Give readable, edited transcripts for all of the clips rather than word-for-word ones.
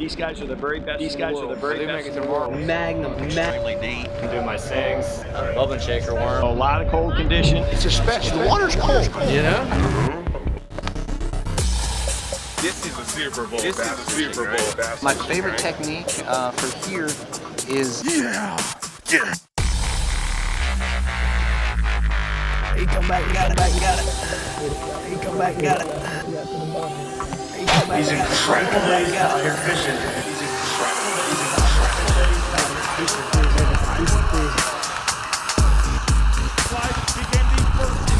These guys are the very best. These guys are the very best in the world. Magnum, extremely deep. I'm doing my sings, bobbin shaker worm. A lot of cold conditions. It's a special. The water's cold. You know? This is a Super Bowl. This is a Super Bowl. My favorite technique for here is Yeah. He come back and got it. He come back and got it. He's incredible out here fishing. He's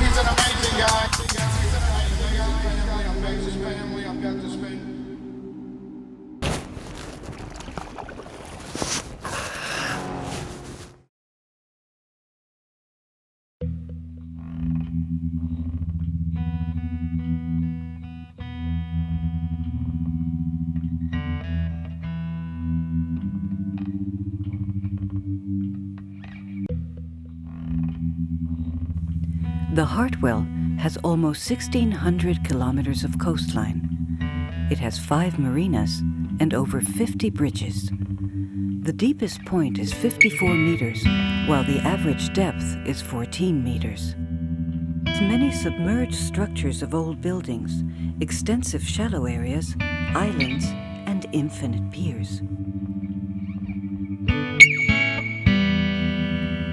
He's an amazing guy. I've got this family. I've got this family. The Hartwell has almost 1,600 kilometers of coastline. It has 5 marinas and over 50 bridges. The deepest point is 54 meters, while the average depth is 14 meters. Many submerged structures of old buildings, extensive shallow areas, islands, and infinite piers.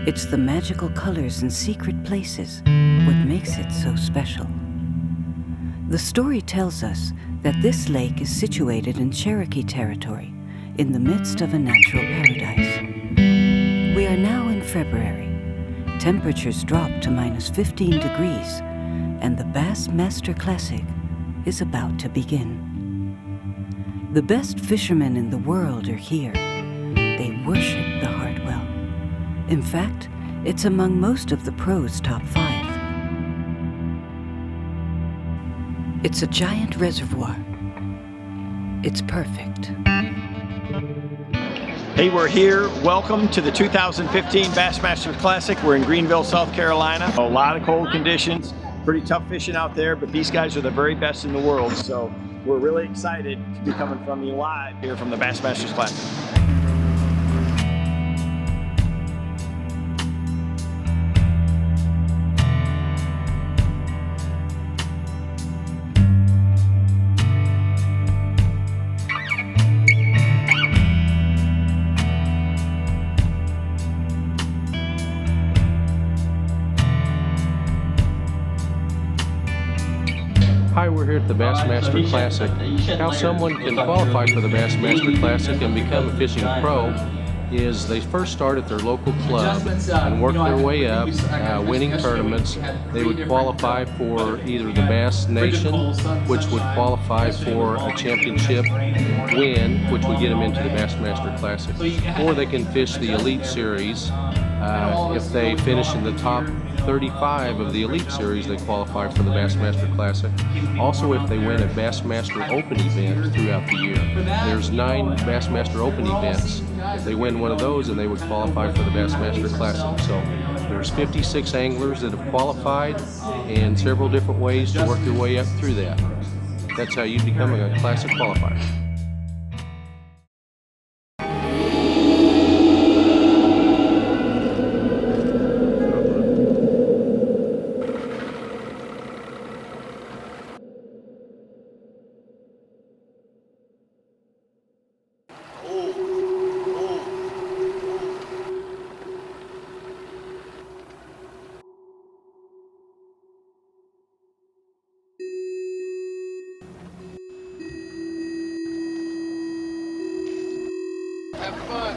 It's the magical colors and secret places what makes it so special. The story tells us that this lake is situated in Cherokee territory, in the midst of a natural paradise. We are now in February. Temperatures drop to minus 15 degrees, and the BassMaster Classic is about to begin. The best fishermen in the world are here. They worship the Hartwell. In fact, it's among most of the pros' top 5. It's a giant reservoir. It's perfect. Hey, we're here. Welcome to the 2015 BassMaster Classic. We're in Greenville, South Carolina. A lot of cold conditions, pretty tough fishing out there, but these guys are the very best in the world. So we're really excited to be coming from you live here from the BassMaster Classic. Hi, we're here at the BassMaster Classic. How someone can qualify for the BassMaster Classic and become a fishing pro is they first start at their local club and work their way up, winning tournaments. They would qualify for either the Bass Nation, which would qualify for a championship win, which would get them into the BassMaster Classic. Or they can fish the Elite Series. If they finish in the top 35 of the Elite Series, they qualify for the BassMaster Classic. Also, if they win a BassMaster Open event throughout the year, there's 9 BassMaster Open events. If they win one of those, then they would qualify for the BassMaster Classic. So there's 56 anglers that have qualified and several different ways to work your way up through that. That's how you become a Classic qualifier. Have fun.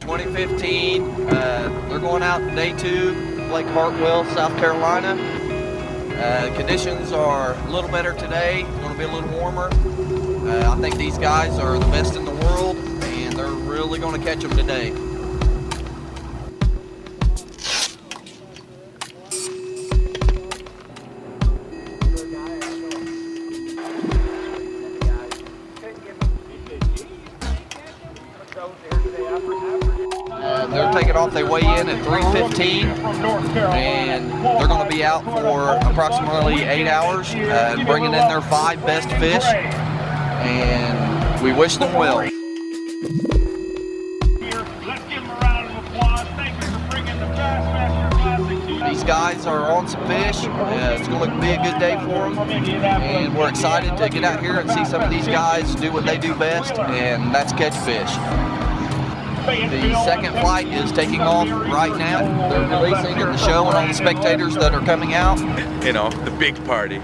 2015. They're going out day 2, Lake Hartwell, South Carolina. Conditions are a little better today. It's going to be a little warmer. I think these guys are the best in the world, and they're really going to catch them today. They're taking off, they weigh in at 3:15, and they're going to be out for approximately 8 hours, bringing in their 5 best fish. and we wish them well. Let's give them a round of applause. Thank you for bringing the BassMaster Classic to These guys are on some fish. It's going to be a good day for them, and we're excited to get out here and see some of these guys do what they do best, and that's catch fish. The second flight is taking off right now. They're releasing and showing all the spectators that are coming out. You know, the big party.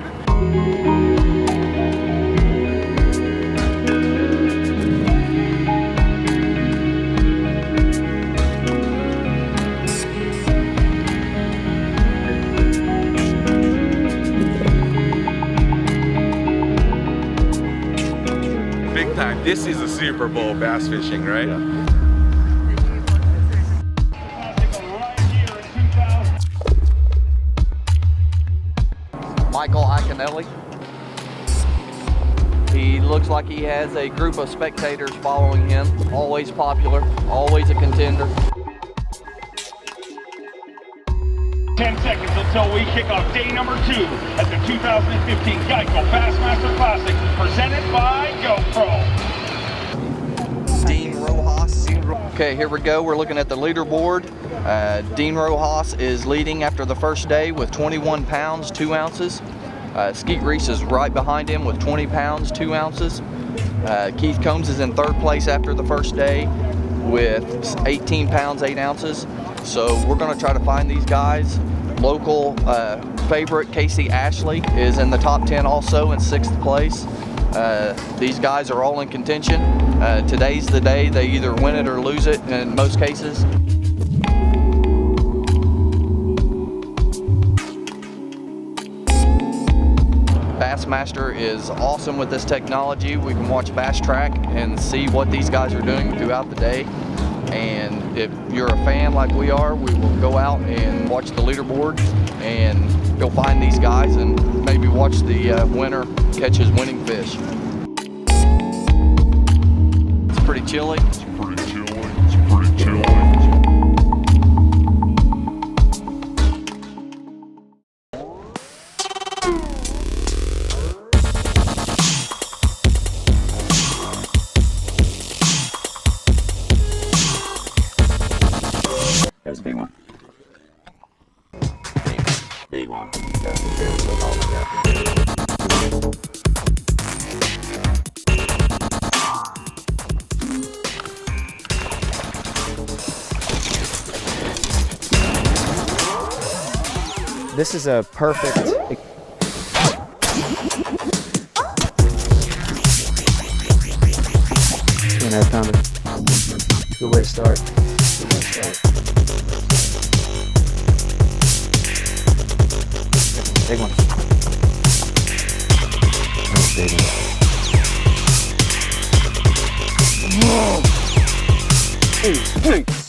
Big time. This is a Super Bowl bass fishing, right? Yeah. Michael Iaconelli. He looks like he has a group of spectators following him. Always popular, always a contender. 10 seconds until we kick off day number 2 at the 2015 Geico BassMaster Classic, presented by GoPro. Dean Rojas. Okay, here we go. We're looking at the leaderboard. Dean Rojas is leading after the first day with 21 pounds, 2 ounces. Skeet Reese is right behind him with 20 pounds, 2 ounces. Keith Combs is in 3rd place after the first day with 18 pounds, 8 ounces. So we're going to try to find these guys. Local favorite Casey Ashley is in the top 10 also in 6th place. These guys are all in contention. Today's the day. They either win it or lose it in most cases. BassMaster is awesome with this technology. We can watch Bass Track and see what these guys are doing throughout the day. And if you're a fan like we are, we will go out and watch the leaderboard and go find these guys and maybe watch the winner catch his winning fish. It's pretty chilly. There's a big one. Big one. This is a perfect. And I found it. Good way to start. Big one. That's big one. Whoa! Thanks.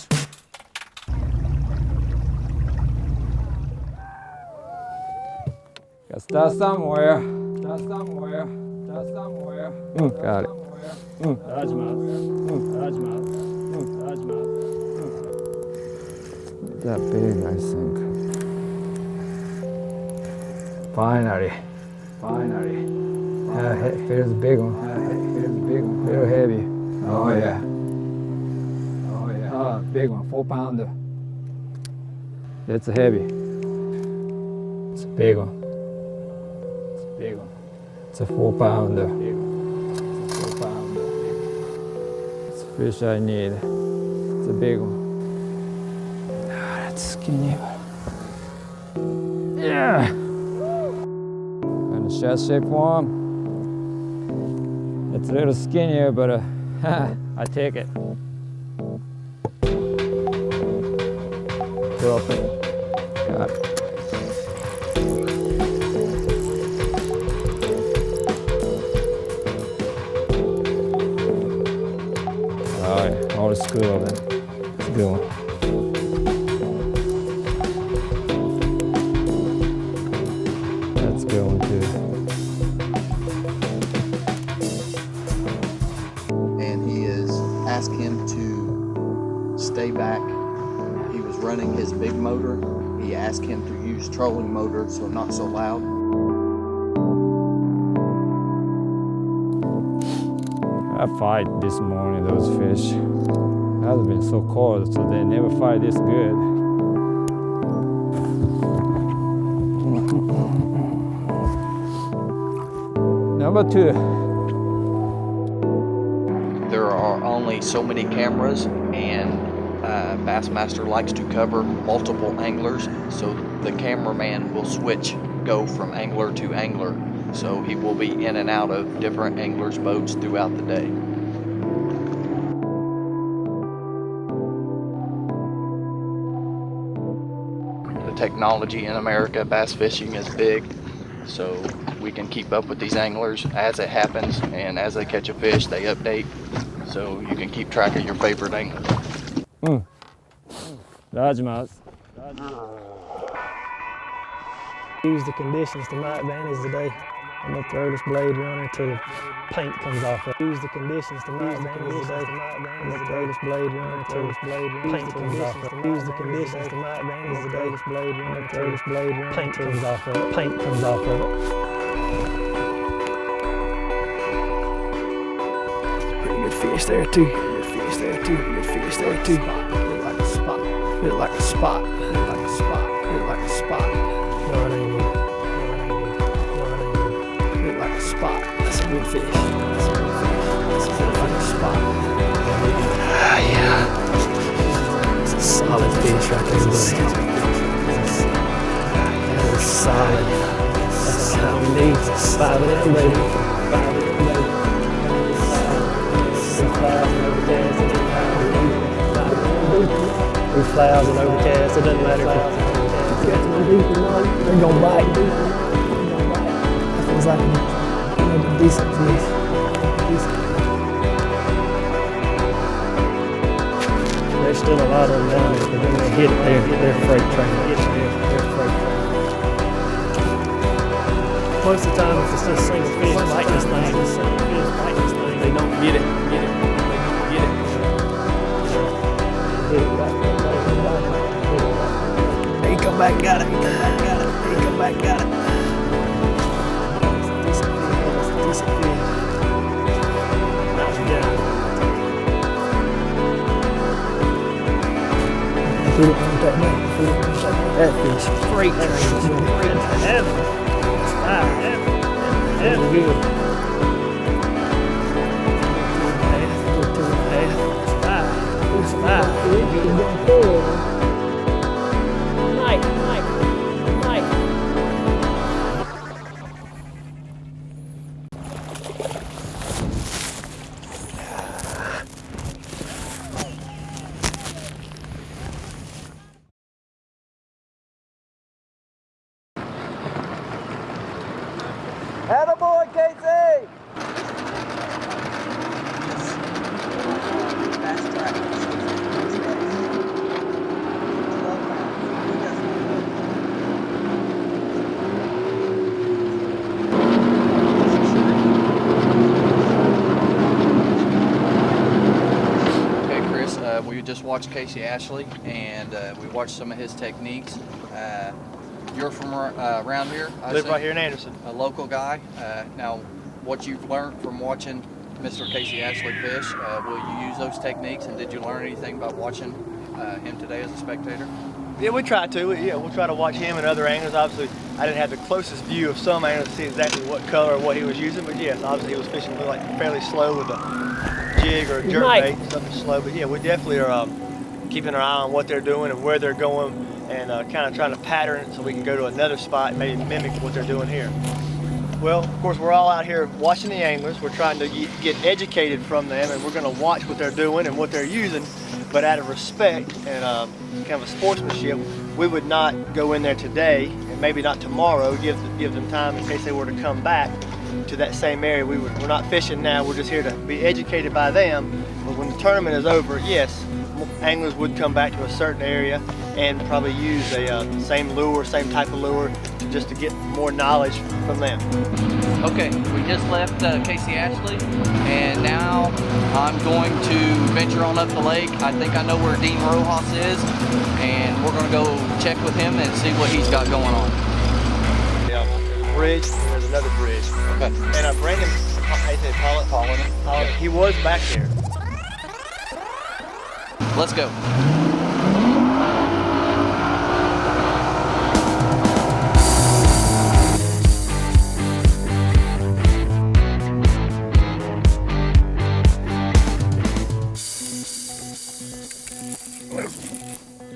Got somewhere. Got somewhere. Got somewhere. Got it. Largemouth. Largemouth. Largemouth. That big, I think. Finally. Finally. It feels a big one. It feels a big one. Real heavy. Oh yeah. Oh yeah. Oh, big one. 4 pounder. It's a heavy. It's a big one. It's a big one. It's a 4 pounder. It's a 4 pounder. It's a fish I need. It's a big one. Ah, that's skinny. Yeah. Chest shape for him. It's a little skinnier, but I take it. Drop it. Got it. All right, all is good then. It's a good one. That's a good one too. Ask him to stay back. He was running his big motor. He asked him to use trolling motor, so not so loud. I fight this morning those fish. It has been so cold, so they never fight this good. Number 2. There are only so many cameras, and BassMaster likes to cover multiple anglers, so the cameraman will go from angler to angler. So he will be in and out of different anglers' boats throughout the day. The technology in America, bass fishing is big, so we can keep up with these anglers as it happens, and as they catch a fish, they update, so you can keep track of your favorite angler. Largemouth. Use the conditions to my advantage today. I'm gonna throw this blade runner until the paint comes off. Use the conditions to my advantage today. I'm gonna throw this blade runner until this paint comes off. Use the conditions to my advantage today. This blade runner, throw this blade runner, paint comes off of it. Paint comes off of it. Pretty good fish there too. Good fish there too. Good fish there too. Hit like a spot. Hit like a spot. Hit like a spot. Hit like a spot. No, it ain't good. Hit like a spot. That's a good fish. That's a good fish. That's a good like a spot. Ah, yeah. It's a solid fish right there, buddy. That is solid. That's how we need. 5 of them, baby. 5 of them, baby. 3,000 overcast. It doesn't matter. 3,000 overcast. It doesn't matter. They're gonna bite. That feels like a decent fish. There's still a lot of them down there, but then they hit their freight train. Their freight train. Most of the time, if it's just a single fish biting this thing, they don't get it. He come back, got it. He come back, got it. That's a decent fish. Nice guy. That fish, freight train. Heaven. Heaven. Good. Attaboy, Casey! Okay, Chris, we just watched Casey Ashley, and we watched some of his techniques. You're from around here? I live right here in Anderson. A local guy. Now, what you've learned from watching Mr. Casey Ashley fish, will you use those techniques, and did you learn anything about watching him today as a spectator? Yeah, we try to. We'll try to watch him and other anglers. Obviously, I didn't have the closest view of some anglers to see exactly what color or what he was using, but yes, obviously he was fishing like fairly slow with a jig or a jerk bait, something slow. But yeah, we definitely are keeping our eye on what they're doing and where they're going, and kind of trying to pattern it so we can go to another spot and maybe mimic what they're doing here. Well, of course, we're all out here watching the anglers. We're trying to get educated from them, and we're going to watch what they're doing and what they're using. But out of respect and kind of a sportsmanship, we would not go in there today, and maybe not tomorrow, give them time in case they were to come back to that same area. We're not fishing now, we're just here to be educated by them. But when the tournament is over, yes, anglers would come back to a certain area and probably use a same lure, same type of lure, just to get more knowledge from them. Okay, we just left Casey Ashley, and now I'm going to venture on up the lake. I think I know where Dean Rojas is, and we're going to go check with him and see what he's got going on. Yeah, there's a bridge, and there's another bridge. Okay. And Brandon How you say Pollock? He was back there. Let's go.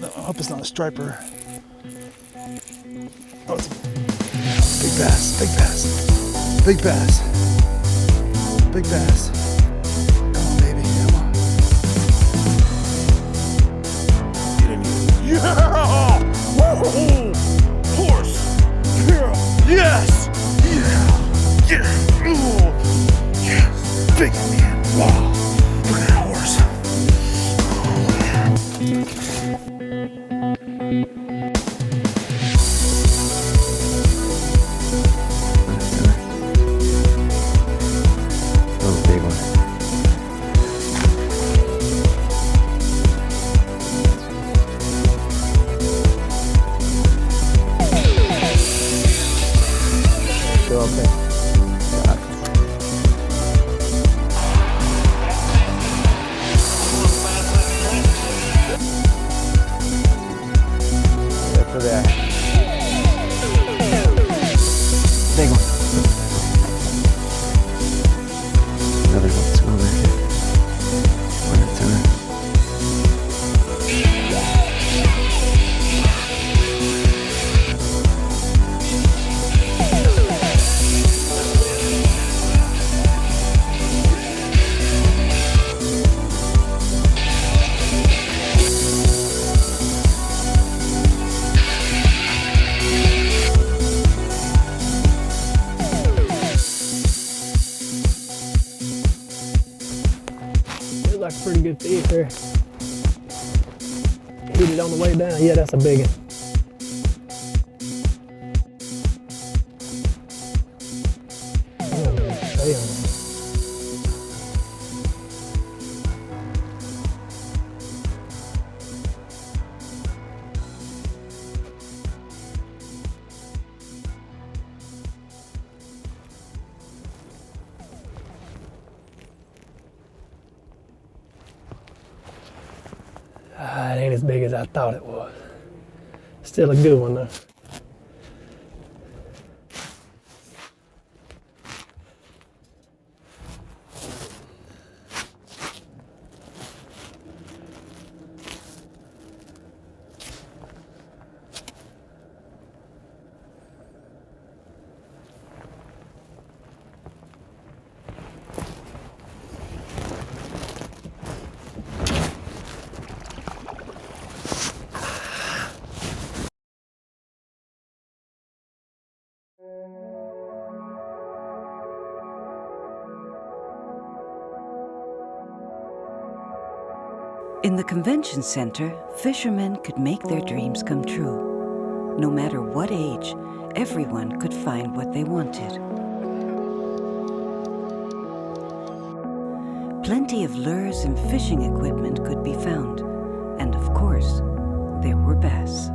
I hope it's not a striper. Oh, it's a big bass, big bass, big bass, big bass. Come on, baby, come on. Get in here. Yeah! Woo! Horse! Yeah! Yes! Yeah! Yeah! Ooh! Yes! Big man! Wow! Look at that horse! Oh, yeah. Pretty good fish there. Hit it on the way down. Yeah, that's a big one. It ain't as big as I thought it was. Still a good one though. In the convention center, fishermen could make their dreams come true. No matter what age, everyone could find what they wanted. Plenty of lures and fishing equipment could be found, and of course, there were bass.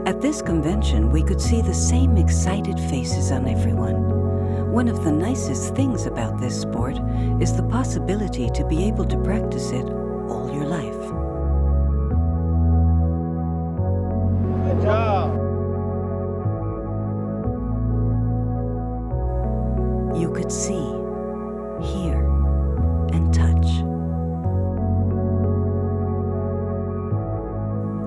At this convention, we could see the same excited faces on everyone. One of the nicest things about this sport is the possibility to be able to practice it all your life. Good job. You could see, hear, and touch.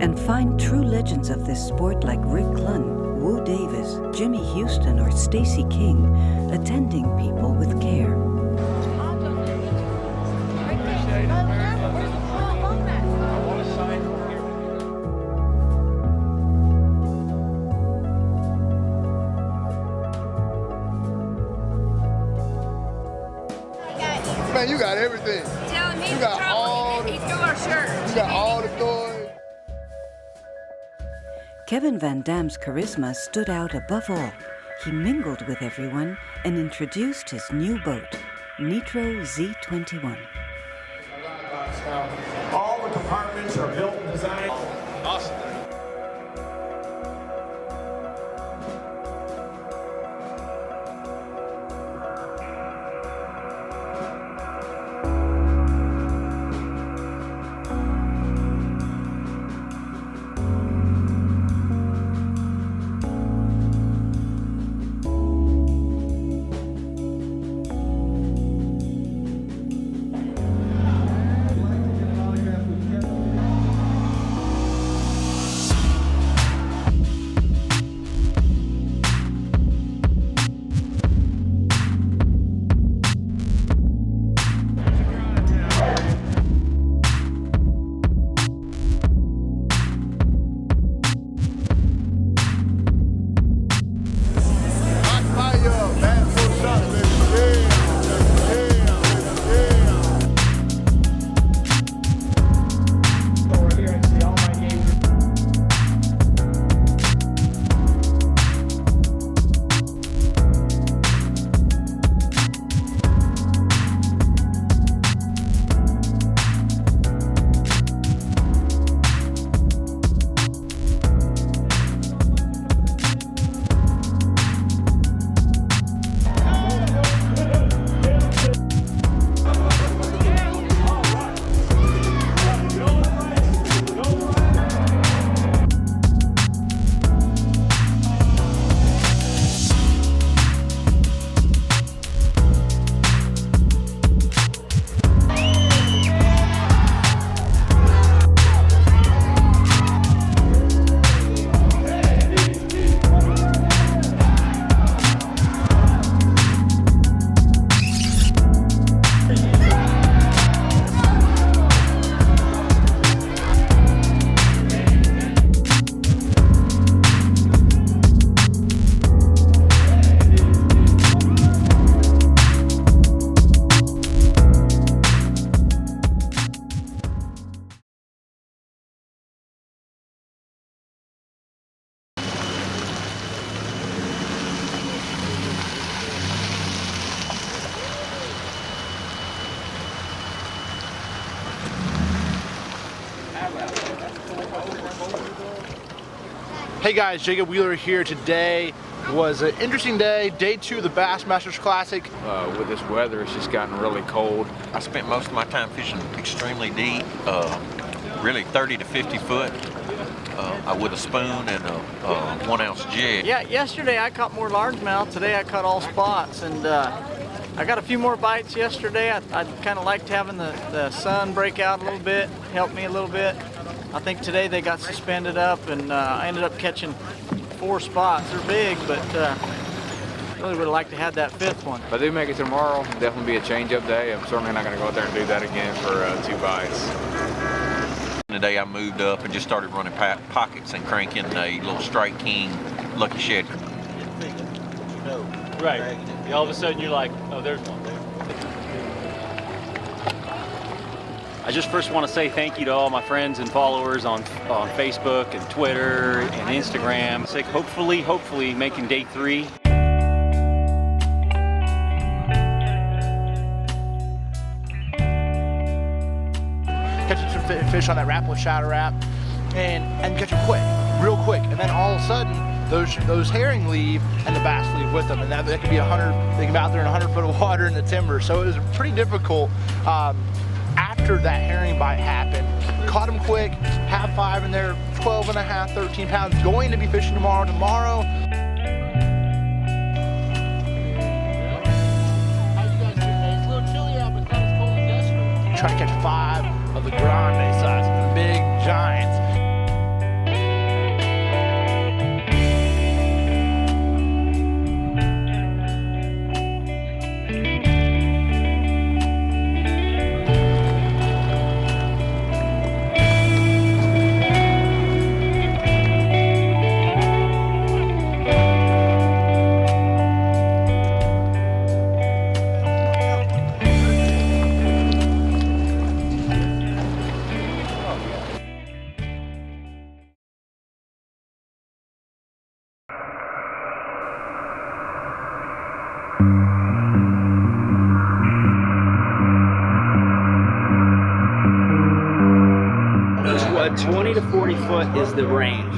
And find true legends of this sport like Rick Clunn, Wu Davis, Jimmy Houston, or Stacy King attending people with care. Man, you got everything. Tell him You got all the, he threw our shirt. You got all the toys. Kevin Van Dam's charisma stood out above all. He mingled with everyone and introduced his new boat, Nitro Z21. All the compartments are built and designed. Awesome. Hey guys, Jacob Wheeler here. Today was an interesting day, day 2 of the BassMaster Classic. With this weather, it's just gotten really cold. I spent most of my time fishing extremely deep, really 30 to 50 foot, with a spoon and a 1 ounce jig. Yeah, yesterday I caught more largemouth. Today I caught all spots, and I got a few more bites yesterday. I kind of liked having the sun break out a little bit, helped me a little bit. I think today they got suspended up, and I ended up catching 4 spots. They're big, but really would have liked to have that 5th one. If I do make it tomorrow, definitely be a change-up day. I'm certainly not going to go out there and do that again for 2 bites. Today I moved up and just started running pockets and cranking a little Strike King Lucky Shed. Right. All of a sudden you're like, oh, there's one there. I just first want to say thank you to all my friends and followers on Facebook and Twitter and Instagram. It's like hopefully making day 3. Catching some fish on that Rapala shadow wrap, and catch them quick, real quick, and then all of a sudden those herring leave and the bass leave with them, and that could be 100. They can be out there in 100 foot of water in the timber. So it was pretty difficult. After that herring bite happened, caught them quick, have 5 in there, 12 and a half, 13 pounds. Going to be fishing tomorrow. How you guys doing? It's a little chilly out, but it's not as cold as yesterday. Trying to catch 5 of the grande size, the big giants. What 20 to 40 foot is the range.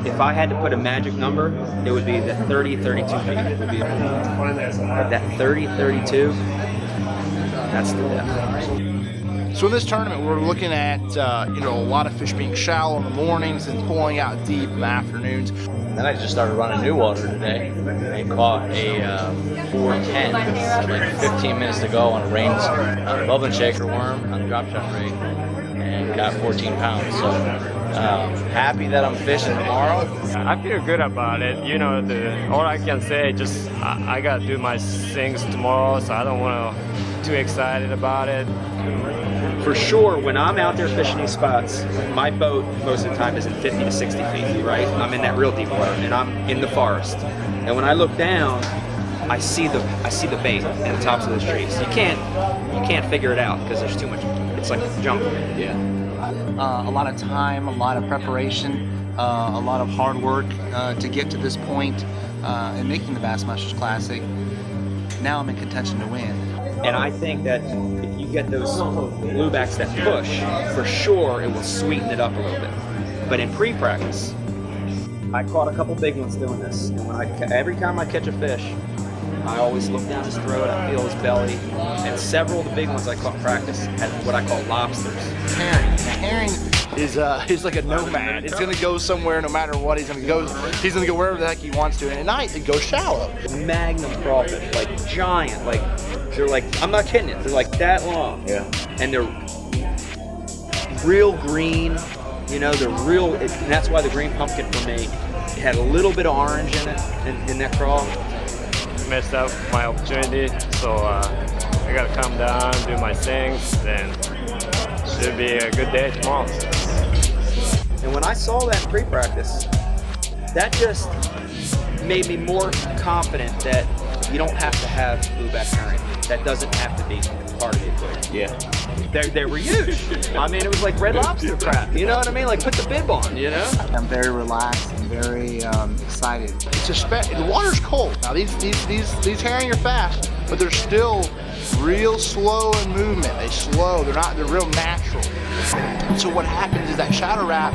If I had to put a magic number, it would be the 30, 32 feet. It would be that 30, 32. That's the depth. So in this tournament, we're looking at a lot of fish being shallow in the mornings and pulling out deep in the afternoons. Then I just started running new water today and caught a 410 like 15 minutes to go on a range bubbling shaker worm on the drop shot rig, and got 14 pounds. So happy that I'm fishing tomorrow. I feel good about it. You know, all I can say, just I got to do my things tomorrow, so I don't want to too excited about it. For sure, when I'm out there fishing these spots, my boat most of the time is in 50 to 60 feet, right? I'm in that real deep water, and I'm in the forest. And when I look down, I see the bait at the tops of those trees. You can't figure it out because there's too much. It's like jungle. Yeah. A lot of time, a lot of preparation, a lot of hard work to get to this point in making the BassMaster Classic. Now I'm in contention to win. And I think that if you get those bluebacks that push, for sure it will sweeten it up a little bit. But in pre-practice, I caught a couple big ones doing this. And every time I catch a fish, I always look down his throat, I feel his belly. And several of the big ones I caught in practice had what I call lobsters. Herring is like a nomad. It's gonna go somewhere no matter what. He's gonna go wherever the heck he wants to. And at night, it goes shallow. Magnum crawfish, like giant, they're like, I'm not kidding you, they're like that long. Yeah. And they're real green, they're real, and that's why the green pumpkin for me, it had a little bit of orange in it, in that crawl. Messed up my opportunity, so I gotta calm down, do my things, then should be a good day tomorrow. And when I saw that in pre-practice, that just made me more confident that you don't have to have blueback herring. That doesn't have to be part of the equation. Yeah. They were huge. I mean, it was like Red Lobster crap. You know what I mean? Like put the bib on, I'm very relaxed and very excited. The water's cold. Now these herring are fast, but they're still real slow in movement. They're real natural. So what happens is that shadow wrap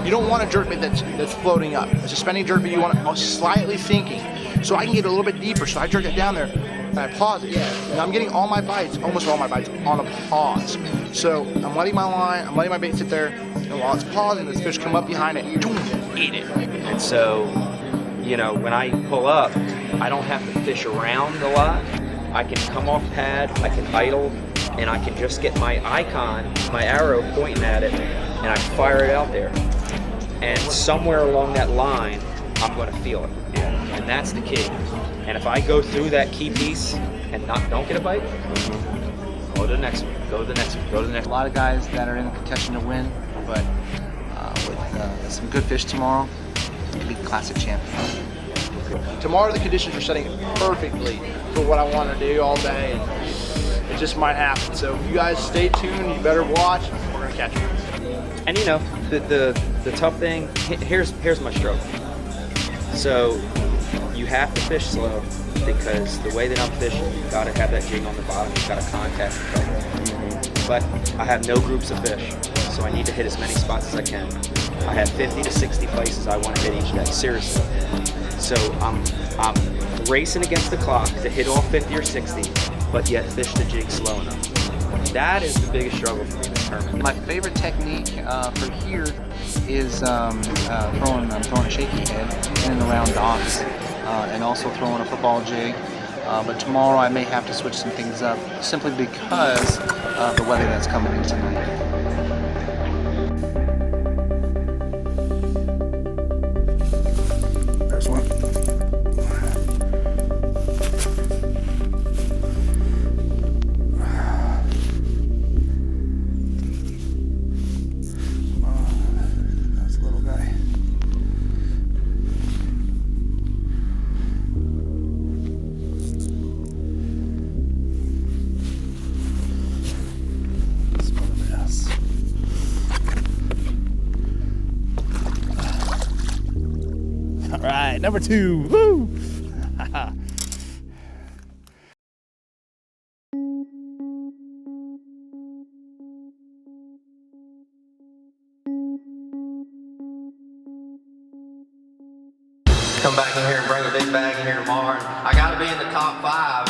You don't want a jerkbait that's floating up. A suspending jerkbait, you want it slightly sinking. So I can get a little bit deeper. So I jerk it down there and I pause it. Now I'm getting all my bites, almost all my bites, on a pause. So I'm letting my line, I'm letting my bait sit there, and while it's pausing, this fish come up behind it, boom, eat it. And so, you know, when I pull up, I don't have to fish around a lot. I can come off pad, I can idle, and I can just get my icon, my arrow pointing at it, and I fire it out there. And somewhere along that line, I'm going to feel it. And that's the key. And if I go through that key piece and don't get a bite, go to the next one, go to the next one, go to the next one. A lot of guys that are in contention to win, but with some good fish tomorrow, you can be classic champion. Tomorrow the conditions are setting perfectly for what I want to do all day, and it just might happen. So if you guys stay tuned, you better watch. We're gonna catch them. And you know, the tough thing, here's my struggle. So you have to fish slow, because the way that I'm fishing, you've got to have that jig on the bottom, you've got to contact the cover. But I have no groups of fish, so I need to hit as many spots as I can. I have 50 to 60 places I want to hit each day, seriously. So I'm racing against the clock to hit all 50 or 60, but yet fish the jig slow enough. That is the biggest struggle for me in this tournament. My favorite technique for here is throwing a shaky head in and around docks, and also throwing a football jig. But tomorrow I may have to switch some things up, simply because of the weather that's coming in tonight. There's one. That's a little guy. All right, number 2. Woo! Come back in here and bring a big bag in here tomorrow. I got to be in the top 5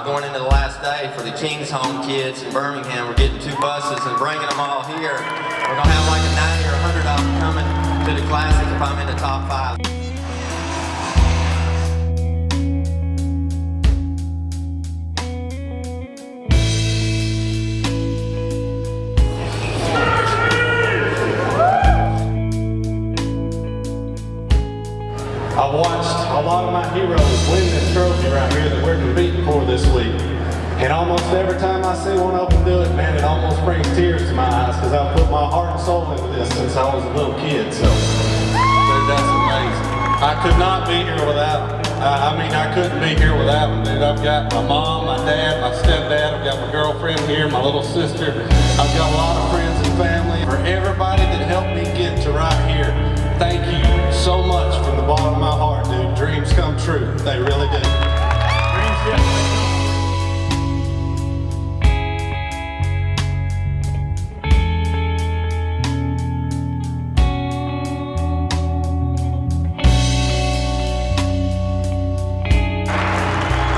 going into the last day for the King's Home kids in Birmingham. We're getting 2 buses and bringing them all here. We're going to have like a 90 or 100 of them coming to the Classic if I'm in the top 5. I've watched a lot of my heroes win this trophy right here that we're competing for this week. And almost every time I see one of them do it, man, it almost brings tears to my eyes, because I've put my heart and soul into this since I was a little kid. So, dude, that's amazing. I could not be here without them. I mean, I couldn't be here without them, dude. I've got my mom, my dad, my stepdad, I've got my girlfriend here, my little sister. I've got a lot of friends and family. For everybody that helped me get to right here, thank you so much from the bottom of my heart, dude. Dreams come true. They really do. Dreams definitely come.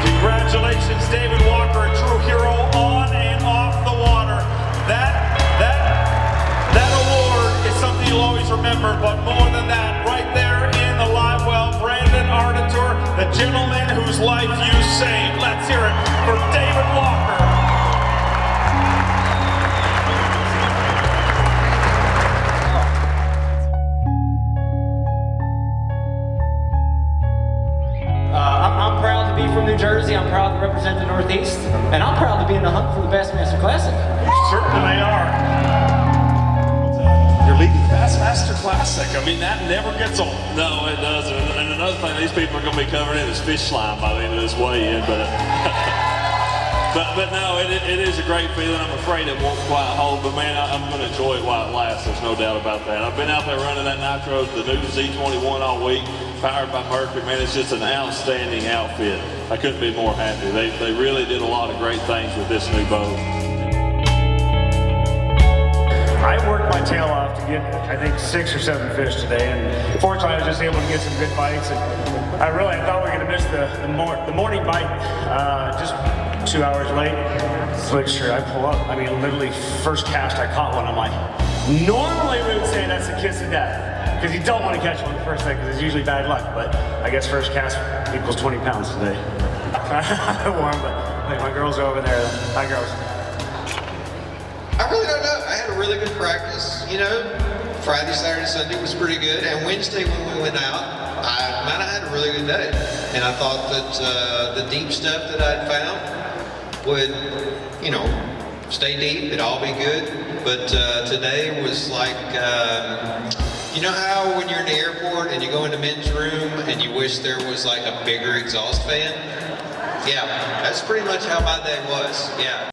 Congratulations, David Walker, a true hero on and off the water. That award is something you'll always remember, but more than that, right there in the live well, Brandon Artitor, the gentleman whose life you saved. Let's hear it for David Walker. I'm proud to be from New Jersey. I'm proud to represent the Northeast, and I'm proud to be in the hunt for the BassMaster Classic. Certainly are. You're leading the BassMaster Classic. I mean, that never gets old. No, it doesn't. And another thing, these people are going to be covered in is fish slime by the end of this weigh-in. But no, it is a great feeling. I'm afraid it won't quite hold, but man, I'm going to enjoy it while it lasts. There's no doubt about that. I've been out there running that Nitro, the new Z21 all week, powered by Mercury. Man, it's just an outstanding outfit. I couldn't be more happy. They really did a lot of great things with this new boat. I worked my tail off to get, I think, 6 or 7 fish today, and fortunately I was just able to get some good bites. And I thought we were going to miss the morning bite, just 2 hours late. Slick sure, I pull up. I mean, literally first cast I caught one. I'm like, normally we would say that's the kiss of death, because you don't want to catch one the first thing, because it's usually bad luck. But I guess first cast equals 20 pounds today. Warm, but like, my girls are over there. Hi, girls. I really don't know. I had a really good practice. You know, Friday, Saturday, Sunday was pretty good, and Wednesday when we went out, I had a really good day. And I thought that the deep stuff that I'd found would, you know, stay deep. It'd all be good. But today was like, you know how when you're in the airport and you go in the men's room and you wish there was like a bigger exhaust fan? Yeah, that's pretty much how my day was. Yeah.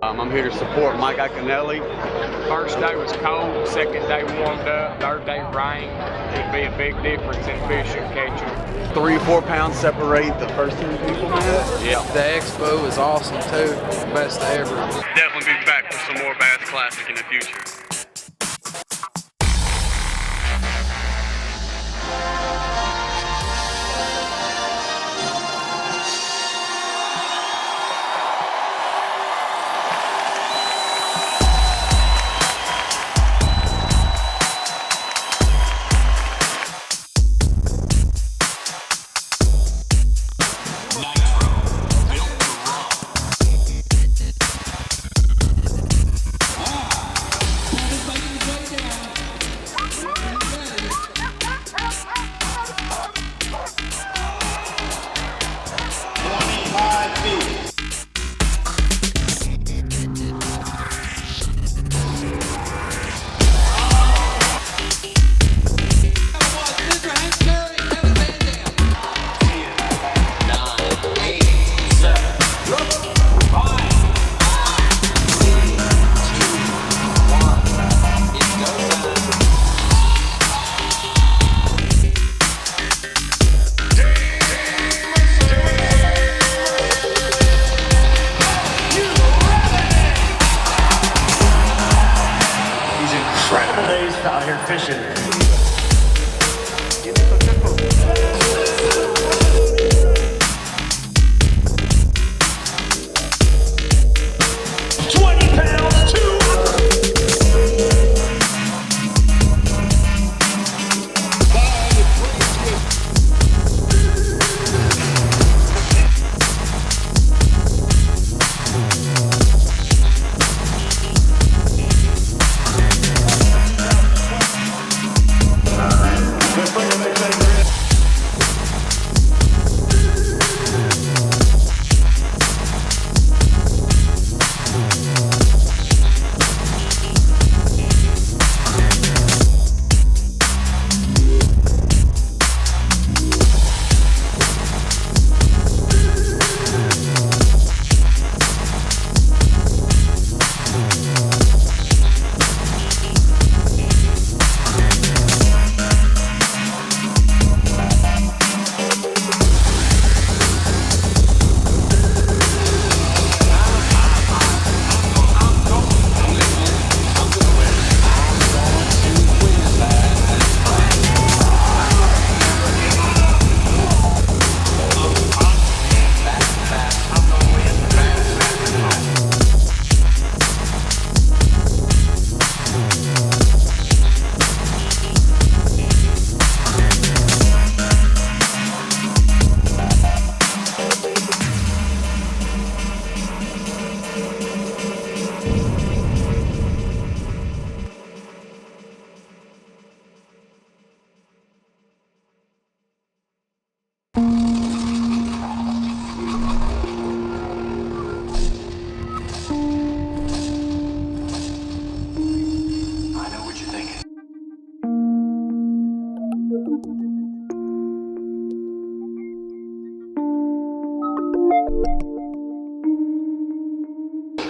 I'm here to support Mike Iaconelli. First day was cold, second day warmed up, third day rain. It'd be a big difference in fishing, catching. 3 or 4 pounds separate the first 2 people, man. Yeah. The expo was awesome too, best ever. Definitely be back for some more Bass Classic in the future. Out here fishing.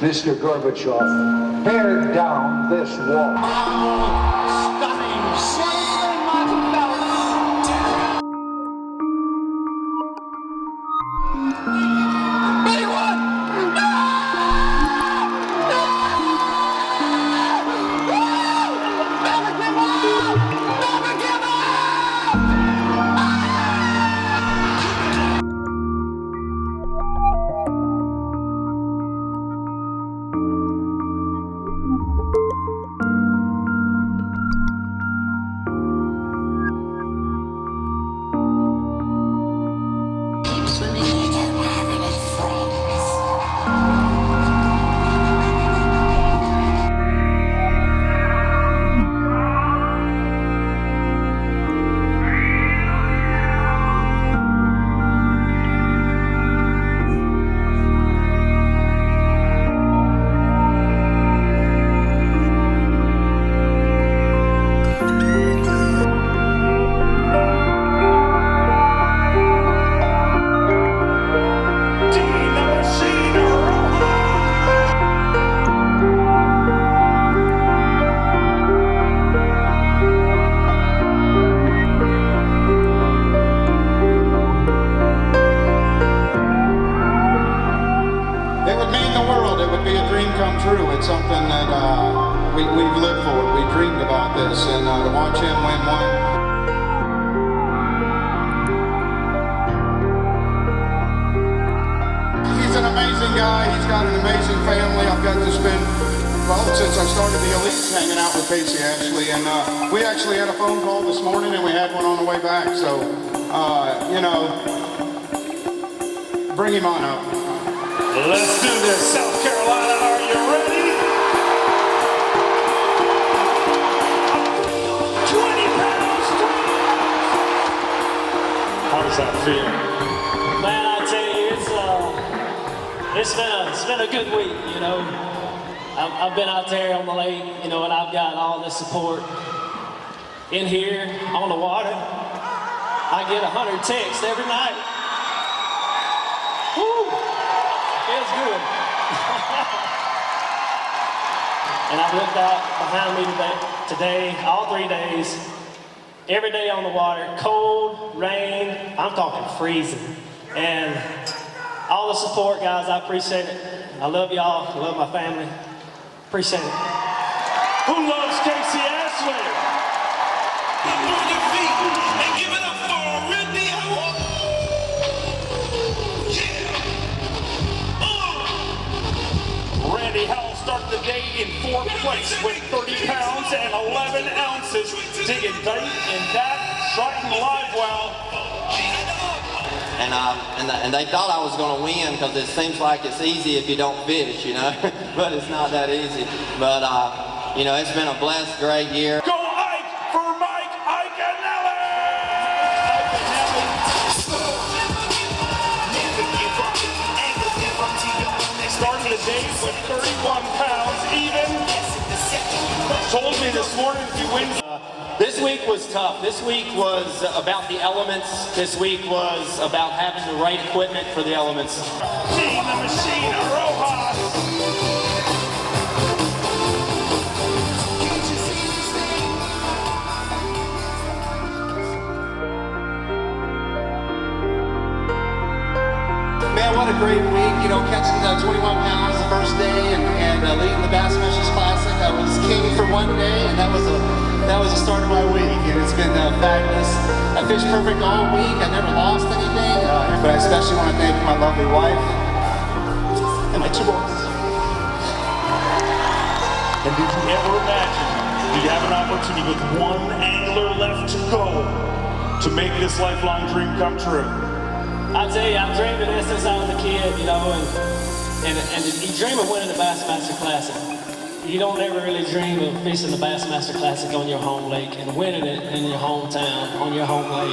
Mr. Gorbachev, tear down this wall. It's something that we've lived for. We dreamed about this, and to watch him win one. He's an amazing guy. He's got an amazing family. I've got to spend, well, since I started the Elites, hanging out with Casey, actually. And we actually had a phone call this morning, and we had one on the way back. So, you know, bring him on up. Let's do this, South Carolina. Are you ready? 20 pounds. How does that feel? Man, I tell you, it's been a good week. You know, I've been out there on the lake, you know, and I've got all the support in here on the water. I get 100 texts every night. Woo! Feels good. And I've looked out behind me today, all 3 days, every day on the water, cold, rain, I'm talking freezing. And all the support, guys, I appreciate it. I love y'all, I love my family. Appreciate it. Who loves Casey Ashley? Up on your feet and give it up for Randy. Randy Howell started the day in 4th place with 30 pounds and 11 ounces, digging bait in that Triton live well. And they thought I was going to win because it seems like it's easy if you don't fish, you know, but it's not that easy. But, you know, it's been a blessed, great year. Go Ike for Mike Iconelli! Starting the day with 31 pounds even. Told me this morning if you win. This week was tough. This week was about the elements. This week was about having the right equipment for the elements. King the Machine Rojas. Man, what a great week, you know, catching 21 pounds the first day and leading the BassMaster Classic. I was king for one day, and that was the start of my week, and it's been fabulous. I fished perfect all week. I never lost anything, but I especially want to thank my lovely wife and my 2 boys. And did you ever imagine you'd have an opportunity with 1 angler left to go to make this lifelong dream come true? I tell you, I've dreamed of this since I was a kid, you know, and you dream of winning the BassMaster Classic. You don't ever really dream of fishing the BassMaster Classic on your home lake and winning it in your hometown, on your home lake.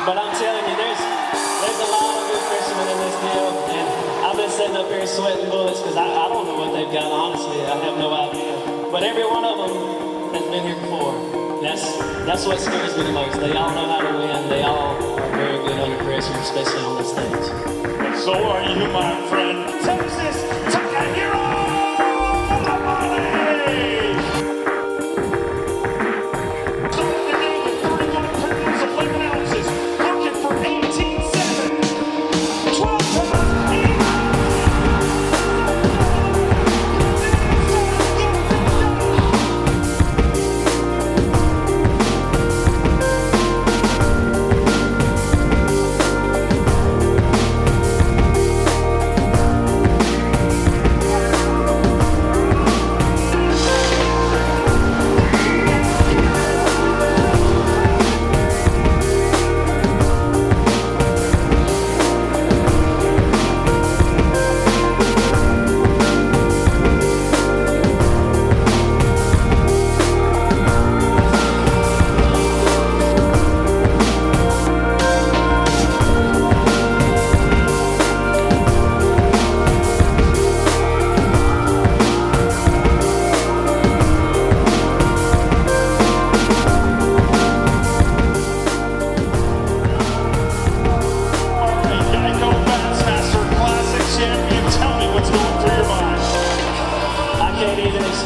But I'm telling you, there's a lot of good fishermen in this deal, and I've been sitting up here sweating bullets because I don't know what they've got, honestly. I have no idea. But every one of them has been here before. That's what scares me the most. They all know how to win. They all are very good under pressure, especially on the stage. So are you, my friend. Texas Tiger Hero!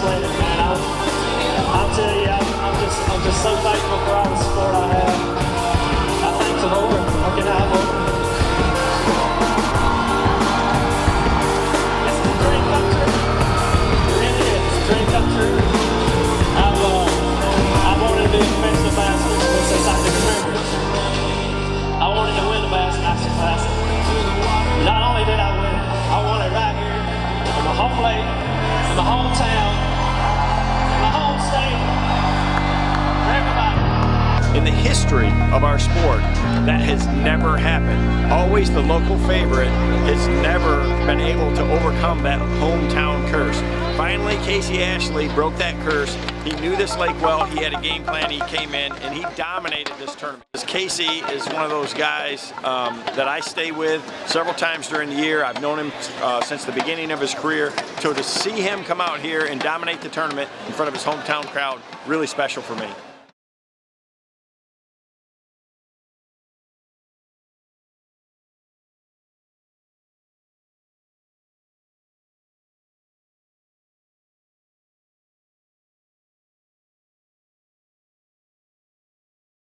explain it, man. I'll tell you, I'm just so thankful for all the support I have. I thank the Lord. How can I have Lord? It's a dream come true. It really is. It's a dream come true. I wanted to be a professional bass fisherman since I can remember. I wanted to win the BassMaster Classic. Not only did I win it, I won it right here in my home lake, in my hometown, in my home state, for everybody. In the history of our sport, that has never happened. Always the local favorite has never been able to overcome that hometown curse. Finally, Casey Ashley broke that curse. He knew this lake well, he had a game plan, he came in, and he dominated this tournament. Casey is one of those guys that I stay with several times during the year. I've known him since the beginning of his career. So to see him come out here and dominate the tournament in front of his hometown crowd, really special for me.